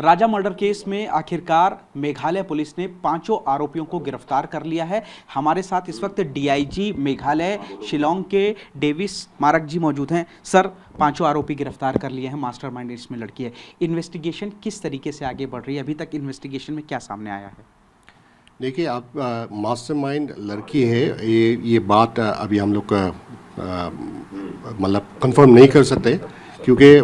राजा murder case में आखिरकार Meghalaya police ने 5 आरोपियों को गिरफ्तार कर लिया है। हमारे साथ इस वक्त डीआईजी मेघालय शिलोंग के डेविस मारक जी मौजूद हैं। सर, 5 आरोपी गिरफ्तार कर लिए हैं। मास्टरमाइंड इसमें लड़की है। इन्वेस्टिगेशन किस तरीके से आगे बढ़ रही है? अभी तक इन्वेस्टिगेशन में क्या सामने आया है? देखिए, आप मास्टरमाइंड लड़की है, ये बात अभी हम लोग मतलब कंफर्म नहीं कर सकते, क्योंकि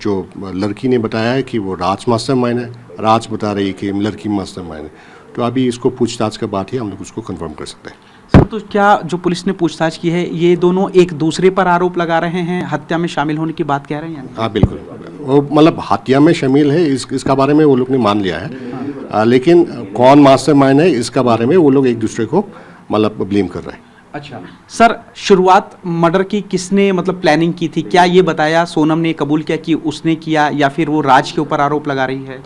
जो लड़की ने बताया है कि वो राज मास्टरमाइंड है, राज बता रही है कि लड़की मास्टरमाइंड है। तो अभी इसको पूछताछ के बाद ही हम लोग उसको कंफर्म कर सकते हैं। सर, तो क्या जो पुलिस ने पूछताछ की है, ये दोनों एक दूसरे पर आरोप लगा रहे हैं, हत्या में शामिल होने की बात कह रहे हैं? हाँ, बिल्कुल। वो मतलब हत्या में शामिल है, इसका बारे में वो लोग ने मान लिया है। लेकिन कौन मास्टरमाइंड है इसका बारे में वो लोग एक दूसरे को मतलब ब्लेम कर रहे हैं। अच्छा सर, शुरुआत मर्डर की किसने मतलब प्लानिंग की थी? क्या ये बताया, सोनम ने कबूल किया कि उसने किया, या फिर वो राज के ऊपर आरोप लगा रही है?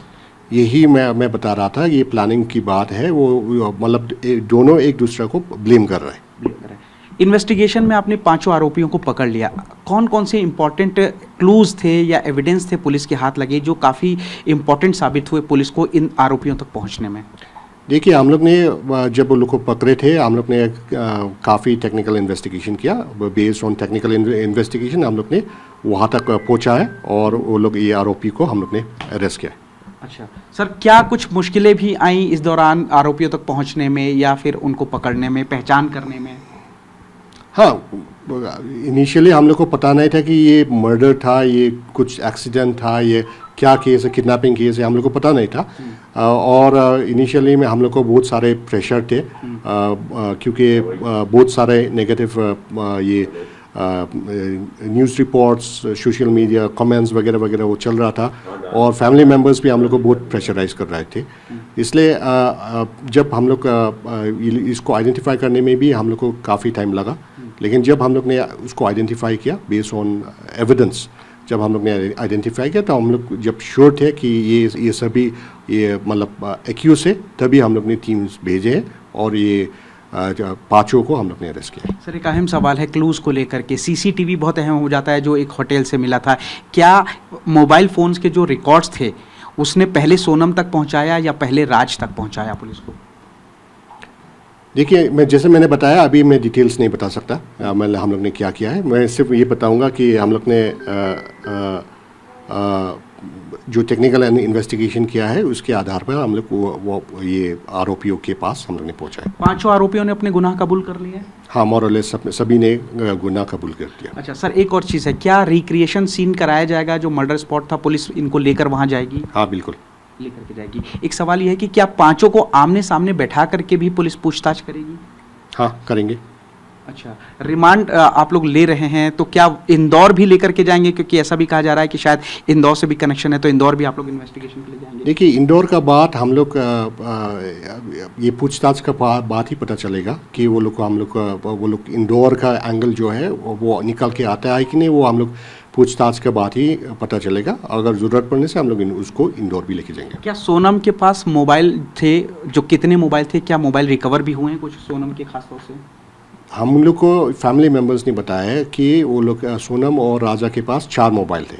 यही मैं बता रहा था, ये प्लानिंग की बात है। वो मतलब दोनों एक दूसरे को ब्लेम कर रहे हैं। इन्वेस्टिगेशन में आपने 5 आरोपियों को पकड़ लिया। कौन कौन से इंपॉर्टेंट क्लूज थे या एविडेंस थे पुलिस के हाथ लगे जो काफ़ी इंपॉर्टेंट साबित हुए पुलिस को इन आरोपियों तक पहुंचने में? देखिए, हम लोग ने जब वो लोग को पकड़े थे, हम लोग ने काफ़ी टेक्निकल इन्वेस्टिगेशन किया। बेस्ड ऑन टेक्निकल इन्वेस्टिगेशन हम लोग ने वहाँ तक पहुँचा है और वो लोग ये आरोपी को हम लोग ने अरेस्ट किया है। अच्छा सर, क्या कुछ मुश्किलें भी आई इस दौरान आरोपियों तक पहुँचने में या फिर उनको पकड़ने में, पहचान करने में? हाँ, इनिशियली हम लोग को पता नहीं था कि ये मर्डर था, ये कुछ एक्सीडेंट था, ये क्या केस है, किडनैपिंग केस है, हम लोग को पता नहीं था। और इनिशियली में हम लोग को बहुत सारे प्रेशर थे, क्योंकि बहुत सारे नेगेटिव ये news reports, social media comments वगैरह वगैरह वो चल रहा था, और फैमिली मेम्बर्स भी हम लोग को बहुत प्रेशराइज कर रहे थे। इसलिए जब हम लोग इसको आइडेंटिफाई करने में भी हम लोग को काफ़ी टाइम लगा, लेकिन जब हम लोग ने उसको आइडेंटिफाई किया बेस्ड ऑन एविडेंस, जब हम लोग ने आइडेंटिफाई किया तो हम लोग जब श्योर थे कि ये सभी ये मतलब एक्यूज है, तभी हम लोग ने टीम्स भेजे हैं और ये 5 को हम लोग ने अरेस्ट किया। सर, एक अहम सवाल है क्लूज़ को लेकर के। सीसीटीवी बहुत अहम हो जाता है जो एक होटल से मिला था। क्या मोबाइल फ़ोन्स के जो रिकॉर्ड्स थे उसने पहले सोनम तक पहुंचाया या पहले राज तक पहुंचाया पुलिस को? देखिए, जैसे मैंने बताया, अभी मैं डिटेल्स नहीं बता सकता मतलब हम लोग ने क्या किया है। मैं सिर्फ ये बताऊंगा कि हम लोग ने जो टेक्निकल इन्वेस्टिगेशन किया है उसके आधार पर हम लोग वो ये आरोपियों के पास हम लोग ने पहुंचा है। 5 आरोपियों ने अपने गुनाह कबूल कर लिए? हाँ, मोर और लेस सभी ने गुनाह कबूल कर दिया। अच्छा सर, एक और चीज़ है, क्या रिक्रिएशन सीन कराया जाएगा? जो मर्डर स्पॉट था, पुलिस इनको लेकर वहाँ जाएगी? हाँ, बिल्कुल लेकर के जाएगी। एक सवाल यह है कि क्या 5 को आमने सामने बैठा करके भी पुलिस पूछताछ करेगी? हाँ, करेंगे। अच्छा, रिमांड आप लोग ले रहे हैं तो क्या इंदौर भी लेकर के जाएंगे? क्योंकि ऐसा भी कहा जा रहा है कि शायद इंदौर से भी कनेक्शन है, तो इंदौर भी आप लोग इन्वेस्टिगेशन के लिए जाएंगे? देखिए, इंदौर का बात हम लोग ये पूछताछ का बात ही पता चलेगा कि वो लोग इंदौर का एंगल जो है वो निकल के आता है कि नहीं, वो हम लोग पूछताछ के बाद ही पता चलेगा। अगर ज़रूरत पड़ने से हम लोग उसको इंदौर भी लेके जाएंगे। क्या सोनम के पास मोबाइल थे? जो कितने मोबाइल थे, क्या मोबाइल रिकवर भी हुए हैं कुछ सोनम के खास तौर से? हम लोग को फैमिली मेम्बर्स ने बताया है कि वो लोग सोनम और राजा के पास 4 मोबाइल थे।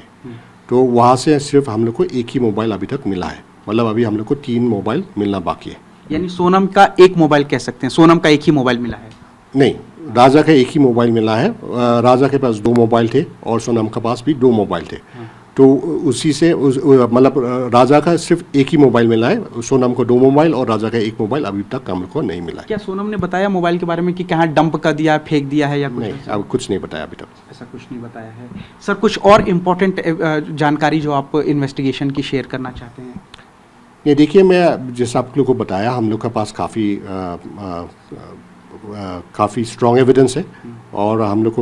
तो वहाँ से सिर्फ हम लोग को एक ही मोबाइल अभी तक मिला है। मतलब अभी हम लोग को 3 मोबाइल मिलना बाकी है। यानी सोनम का एक मोबाइल कह सकते हैं, सोनम का एक ही मोबाइल मिला है? नहीं, राजा का एक ही मोबाइल मिला है। राजा के पास 2 मोबाइल थे और सोनम के पास भी 2 मोबाइल थे। तो उसी से मतलब राजा का सिर्फ एक ही मोबाइल मिला है, सोनम को 2 मोबाइल और राजा का 1 मोबाइल अभी तक हम लोग को नहीं मिला है। क्या सोनम ने बताया मोबाइल के बारे में कि कहाँ डंप कर दिया, फेंक दिया है या कुछ? नहीं, अब कुछ नहीं बताया अभी तक। ऐसा कुछ नहीं बताया है। सर, कुछ और इम्पोर्टेंट जानकारी जो आप इन्वेस्टिगेशन की शेयर करना चाहते हैं? ये देखिए, मैं जैसे आप लोग को बताया, हम लोग के पास काफ़ी स्ट्रॉन्ग एविडेंस है और हम लोग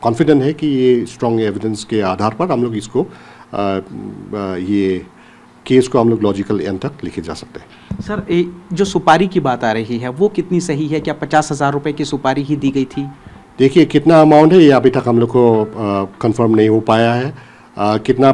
कॉन्फिडेंट है कि ये स्ट्रॉन्ग एविडेंस के आधार पर हम लोग इसको ये केस को हम लोग लॉजिकल एंड तक लेके जा सकते हैं। सर, जो सुपारी की बात आ रही है वो कितनी सही है? क्या 50,000 रुपये की सुपारी ही दी गई थी? देखिए, कितना अमाउंट है ये अभी तक हम लोग को कंफर्म नहीं हो पाया है। कितना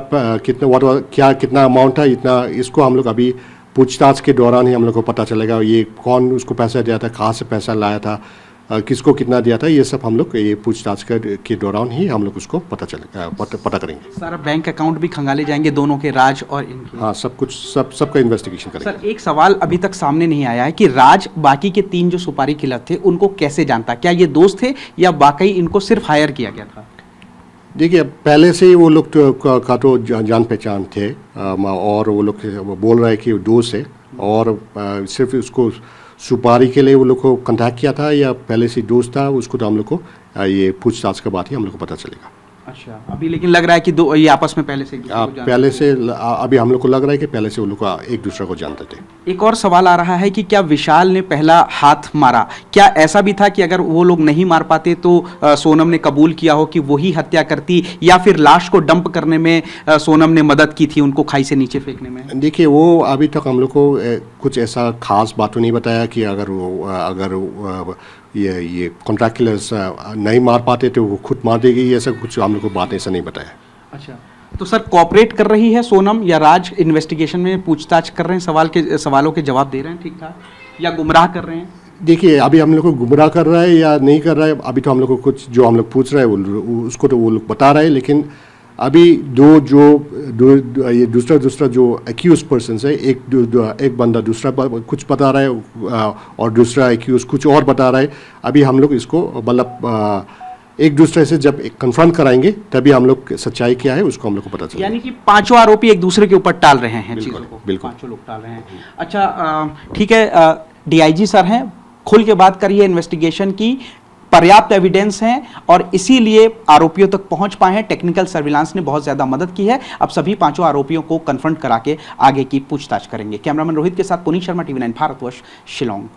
अमाउंट था, इतना इसको हम लोग अभी पूछताछ के दौरान ही हम लोग को पता चलेगा। ये कौन उसको पैसा दिया था, कहाँ से पैसा लाया था, किसको कितना दिया था, ये सब हम लोग ये पूछताछ के दौरान ही हम लोग उसको पता करेंगे। सर बैंक अकाउंट भी खंगाले जाएंगे दोनों के, राज और इनके? हाँ, सब कुछ सबका इन्वेस्टिगेशन करेंगे। सर एक सवाल अभी तक सामने नहीं आया है कि राज बाकी के 3 जो सुपारी किलर थे उनको कैसे जानता, क्या ये दोस्त थे या वाकई इनको सिर्फ हायर किया गया था? देखिए, पहले से ही वो लोग का तो जान पहचान थे, और वो लोग बोल रहे हैं कि वो दोस्त है, और सिर्फ उसको सुपारी के लिए वो लोग को कांटेक्ट किया था या पहले से दोस्त था, उसको तो हम लोग को ये पूछताछ के बाद ही हम लोग को पता चलेगा। अच्छा, अभी लेकिन लग रहा है कि ये आपस में पहले से अभी हम लोग को लग रहा है कि पहले से वो लोग एक दूसरे को जानते थे। एक और सवाल आ रहा है कि क्या विशाल ने पहला हाथ मारा, क्या ऐसा भी था कि अगर वो लोग नहीं मार पाते तो सोनम ने कबूल किया हो कि वही हत्या करती, या फिर लाश को डंप करने में सोनम ने मदद की थी उनको खाई से नीचे फेंकने में? देखिए, वो अभी तक हम लोग को कुछ ऐसा खास बात तो नहीं बताया कि अगर ये कॉन्ट्रैक्ट किलर्स नहीं मार पाते तो वो खुद मार देगी, ऐसा कुछ हम लोग को बात ऐसा नहीं बताया। अच्छा, तो सर कोऑपरेट कर रही है सोनम या राज इन्वेस्टिगेशन में, पूछताछ कर रहे हैं, सवालों के जवाब दे रहे हैं ठीक ठाक, या गुमराह कर रहे हैं? देखिए, अभी हम लोग को गुमराह कर रहा है या नहीं कर रहा है, अभी तो हम लोग को कुछ जो हम लोग पूछ रहे हैं उसको तो वो लोग बता रहे हैं, लेकिन अभी ये दूसरा जो एक्यूज पर्सन है, एक बंदा दूसरा कुछ बता रहा है और दूसरा एक्यूज कुछ और बता रहा है। अभी हम लोग इसको मतलब एक दूसरे से जब कन्फ्रंट कराएंगे तभी हम लोग सच्चाई क्या है उसको हम लोग को पता चलेगा। यानी कि 5 आरोपी एक दूसरे के ऊपर टाल रहे हैं चीज़ों को? बिल्कुल 5 लोग टाल रहे हैं। अच्छा, ठीक है, डीआईजी सर हैं, खुल के बात करिए, इन्वेस्टिगेशन की पर्याप्त एविडेंस हैं और इसीलिए आरोपियों तक पहुंच पाए हैं। टेक्निकल सर्विलांस ने बहुत ज्यादा मदद की है। अब सभी 5 आरोपियों को कन्फ्रंट करा के आगे की पूछताछ करेंगे। कैमरामैन रोहित के साथ पुनीत शर्मा, TV9 भारतवर्ष, शिलोंग।